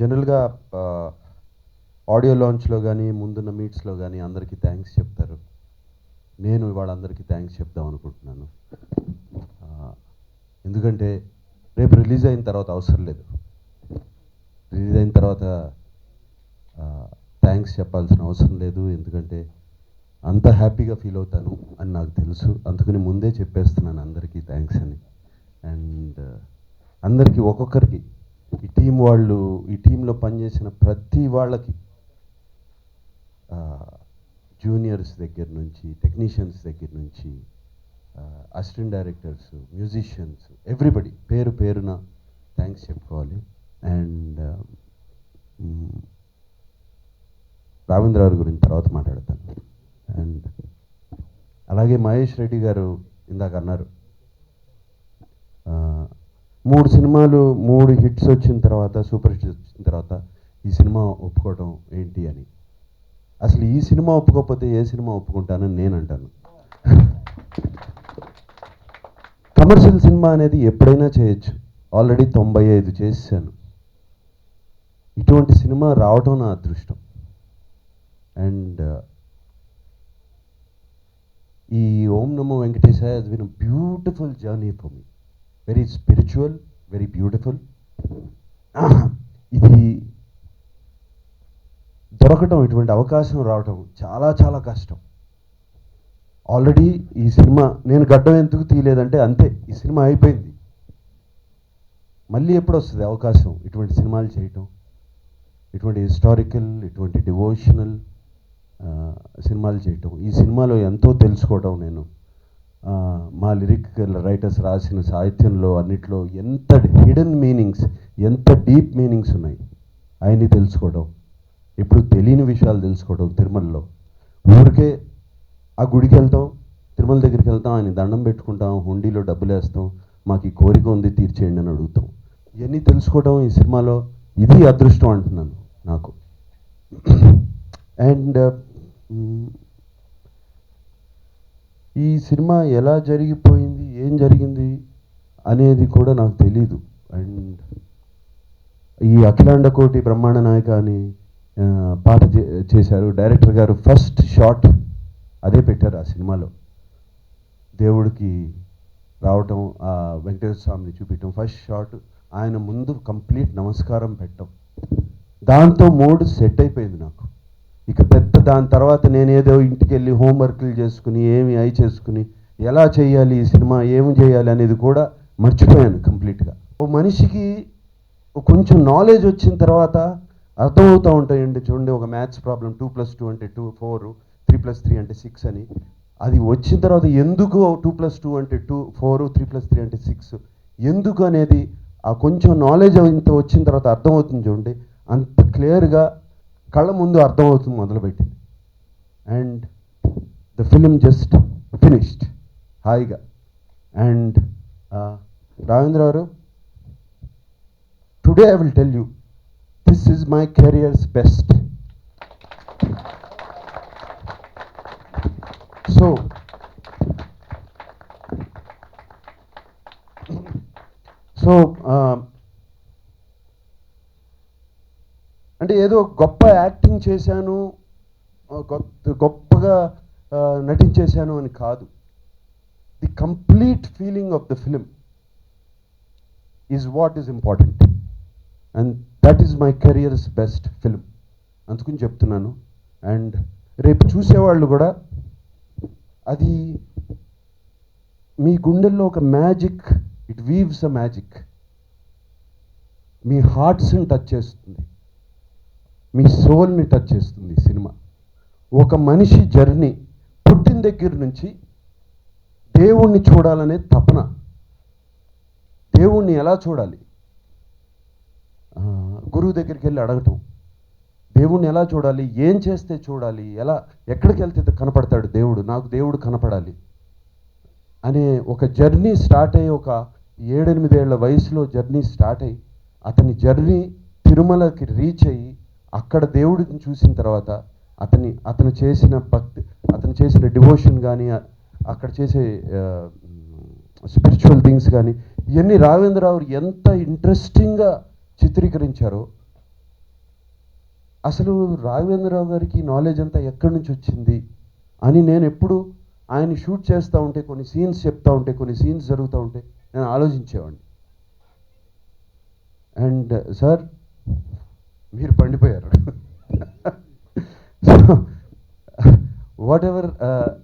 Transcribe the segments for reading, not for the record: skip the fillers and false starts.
జనరల్గా ఆడియో లాంచ్లో కానీ ముందున్న మీట్స్లో కానీ అందరికీ థ్యాంక్స్ చెప్తారు. నేను వాళ్ళందరికీ థ్యాంక్స్ చెప్దాం అనుకుంటున్నాను. ఎందుకంటే రేపు రిలీజ్ అయిన తర్వాత అవసరం లేదు. రిలీజ్ అయిన తర్వాత థ్యాంక్స్ చెప్పాల్సిన అవసరం లేదు. ఎందుకంటే అంత హ్యాపీగా ఫీల్ అవుతాను అని నాకు తెలుసు. అందుకని ముందే చెప్పేస్తున్నాను అందరికీ థ్యాంక్స్ అని. అండ్ అందరికీ ఒక్కొక్కరికి ఈ టీం వాళ్ళు, ఈ టీంలో పనిచేసిన ప్రతి వాళ్ళకి, జూనియర్స్ దగ్గర నుంచి, టెక్నీషియన్స్ దగ్గర నుంచి, అసిస్టెంట్ డైరెక్టర్స్, మ్యూజిషియన్స్, ఎవ్రీబడి పేరు పేరున థ్యాంక్స్ చెప్పుకోవాలి. అండ్ రావేంద్రరావు గురించి తర్వాత మాట్లాడతాను. అండ్ అలాగే మహేష్ రెడ్డి గారు ఇందాక అన్నారు, 3 సినిమాలు 3 హిట్స్ వచ్చిన తర్వాత, సూపర్ హిట్స్ వచ్చిన తర్వాత ఈ సినిమా ఒప్పుకోవడం ఏంటి అని. అసలు ఈ సినిమా ఒప్పుకోకపోతే ఏ సినిమా ఒప్పుకుంటానని నేను అంటాను. కమర్షియల్ సినిమా అనేది ఎప్పుడైనా చేయొచ్చు. ఆల్రెడీ 95 చేశాను. ఇటువంటి సినిమా రావటం నా అదృష్టం. అండ్ ఈ ఓం నమో వెంకటేశాయ has been a beautiful journey for me. Very spiritual, very beautiful. ఇది దొరకటం, ఇటువంటి అవకాశం రావటం చాలా చాలా కష్టం. ఆల్రెడీ ఈ సినిమా నేను గడ్డం ఎందుకు తీయలేదంటే అంతే, ఈ సినిమా అయిపోయింది. మళ్ళీ ఎప్పుడు వస్తుంది అవకాశం ఇటువంటి సినిమాలు చేయటం, ఇటువంటి హిస్టారికల్, ఇటువంటి డివోషనల్ సినిమాలు చేయటం. ఈ సినిమాలో ఎంతో తెలుసుకోవడం, నేను మా లిరికల్ రైటర్స్ రాసిన సాహిత్యంలో అన్నిట్లో ఎంత హిడెన్ మీనింగ్స్, ఎంత డీప్ మీనింగ్స్ ఉన్నాయి ఆయన్ని తెలుసుకోవడం, ఎప్పుడు తెలియని విషయాలు తెలుసుకోవడం. తిరుమలలో ఊరికే ఆ గుడికి వెళ్తాం, తిరుమల దగ్గరికి వెళ్తాం, ఆయన దండం పెట్టుకుంటాం, హుండీలో డబ్బులు వేస్తాం, మాకు ఈ కోరిక ఉంది తీర్చేయండి అని అడుగుతాం. ఇవన్నీ తెలుసుకోవడం ఈ సినిమాలో, ఇది అదృష్టం అంటున్నాను నాకు. అండ్ ఈ సినిమా ఎలా జరిగిపోయింది, ఏం జరిగింది అనేది కూడా నాకు తెలీదు. అండ్ ఈ అఖిలాండ కోటి బ్రహ్మాండ నాయక అని పాట చేశారు డైరెక్టర్ గారు. ఫస్ట్ షాట్ అదే పెట్టారు ఆ సినిమాలో. దేవుడికి రావటం, ఆ వెంకటేశ్వర స్వామిని చూపించడం, ఫస్ట్ షాట్ ఆయన ముందు కంప్లీట్ నమస్కారం పెట్టడం, దాంతో మూడ్ సెట్ అయిపోయింది నాకు. ఇక పెద్ద దాని తర్వాత నేనేదో ఇంటికి వెళ్ళి హోంవర్క్లు చేసుకుని, ఏమి అయి చేసుకుని, ఎలా చేయాలి ఈ సినిమా, ఏమి చేయాలి అనేది కూడా మర్చిపోయాను కంప్లీట్గా. ఓ మనిషికి కొంచెం నాలెడ్జ్ వచ్చిన తర్వాత అర్థమవుతూ ఉంటాయండి. చూడండి, ఒక మ్యాథ్స్ ప్రాబ్లం 2+2 అంటే 2, 4, 3+3 అంటే 6 అని. అది వచ్చిన తర్వాత ఎందుకు 2+2 అంటే 2, 4, 3+3 అంటే 6 ఎందుకు అనేది ఆ కొంచెం నాలెడ్జ్ ఇంత వచ్చిన తర్వాత అర్థమవుతుంది. చూడండి, అంత క్లియర్గా కళ్ళ ముందు అర్థమవుతుంది మొదలుపెట్టింది. And the film just finished హాయిగా. And Raghavendrarao, today I will tell you, this is my career's best. So అంటే ఏదో గొప్ప యాక్టింగ్ చేశాను, గొప్పగా నటించేశాను అని కాదు. The complete feeling of the film is what is important. And that is my career's best film, అందుకని చెప్తున్నాను. అండ్ రేపు చూసేవాళ్ళు కూడా అది మీ గుండెల్లో ఒక magic, it weaves a magic, మీ హార్ట్స్ని టచ్ చేస్తుంది, మీ సోల్ని టచ్ చేస్తుంది సినిమా. ఒక మనిషి జర్నీ పుట్టిన దగ్గర నుంచి దేవుణ్ణి చూడాలనే తపన, దేవుణ్ణి ఎలా చూడాలి, గురువు దగ్గరికి వెళ్ళి అడగటం, దేవుణ్ణి ఎలా చూడాలి, ఏం చేస్తే చూడాలి, ఎలా, ఎక్కడికి వెళ్తే కనపడతాడు దేవుడు, నాకు దేవుడు కనపడాలి అనే ఒక జర్నీ స్టార్ట్ అయ్యి, ఒక 7-8 ఏళ్ల వయసులో జర్నీ స్టార్ట్ అయ్యి, అతని జర్నీ తిరుమలకి రీచ్ అయ్యి అక్కడ దేవుడిని చూసిన తర్వాత అతను చేసిన భక్తి, అతను చేసిన డివోషన్ కానీ, అక్కడ చేసే స్పిరిచువల్ థింగ్స్ కానీ, ఇవన్నీ రావేంద్రరావు ఎంత ఇంట్రెస్టింగ్గా చిత్రీకరించారో అసలు రాఘవేంద్రరావు గారికి నాలెడ్జ్ అంతా ఎక్కడి నుంచి వచ్చింది అని నేను ఎప్పుడు ఆయన షూట్ చేస్తూ ఉంటే, కొన్ని సీన్స్ చెప్తూ ఉంటే, కొన్ని సీన్స్ జరుగుతూ ఉంటే నేను ఆలోచించేవాడిని. అండ్ సార్ మీరు పండిపోయారు. సో వాట్ ఎవర్,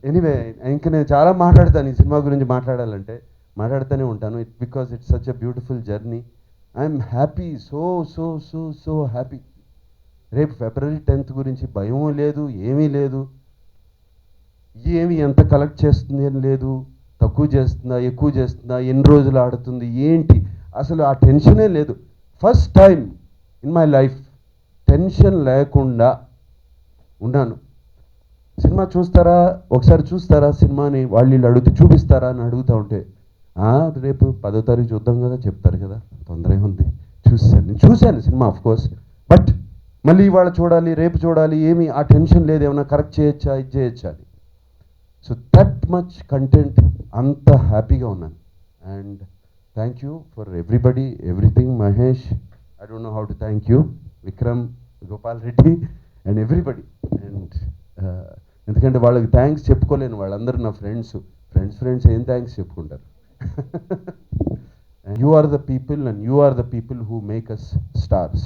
ఎనీవే ఇంకా నేను చాలా మాట్లాడతాను ఈ సినిమా గురించి మాట్లాడుతూనే ఉంటాను. Because it's such a beautiful journey. I'm happy, so so so so happy. రేపు February 10th గురించి భయం లేదు, ఏమీ లేదు. ఎంత కలెక్ట్ చేస్తుంది అని లేదు, తక్కువ చేస్తుందా ఎక్కువ చేస్తుందా, ఎన్ని రోజులు ఆడుతుంది ఏంటి, అసలు ఆ టెన్షనే లేదు. First time in my life tension లేకుండా ఉన్నాను. సినిమా చూస్తారా, ఒకసారి చూస్తారా సినిమాని, వాళ్ళు అడుగుతూ చూపిస్తారా అని అడుగుతూ ఉంటే రేపు 10వ తారీఖు చూద్దాం కదా చెప్తారు కదా, తొందరగా ఉంది. చూశాను సినిమా ఆఫ్ కోర్స్, బట్ మళ్ళీ ఇవాళ చూడాలి, రేపు చూడాలి, ఏమి ఆ టెన్షన్ లేదు, ఏమైనా కరెక్ట్ చేయొచ్చా, ఇది చేయొచ్చా అని. సో దట్ మచ్ కంటెంట్, అంత హ్యాపీగా ఉన్నాను. And thank you for everybody, everything. Mahesh, I don't know how to thank you, Vikram, Gopal Reddy and everybody. And ఎందుకంటే వాళ్ళకి థ్యాంక్స్ చెప్పుకోలేను, వాళ్ళందరూ నా ఫ్రెండ్స్ ఏం థ్యాంక్స్ చెప్పుకుంటారు. You are the people and you are the people who make us stars.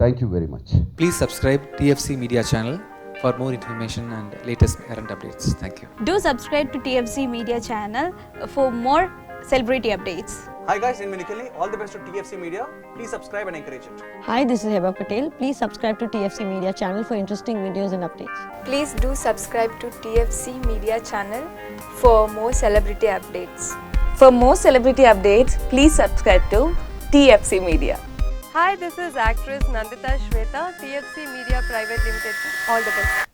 Thank you very much. Please subscribe TFC Media channel for more information and latest current updates. Thank you. Do subscribe to TFC Media channel for more celebrity updates. Hi guys, in Minikali, all the best to TFC Media. Please subscribe and encourage it. Hi, this is Heba Patel. Please subscribe to TFC Media channel for interesting videos and updates. Please do subscribe to TFC Media channel for more celebrity updates. For more celebrity updates, please subscribe to TFC Media. Hi, this is actress Nandita Shweta, TFC Media Private Limited. All the best.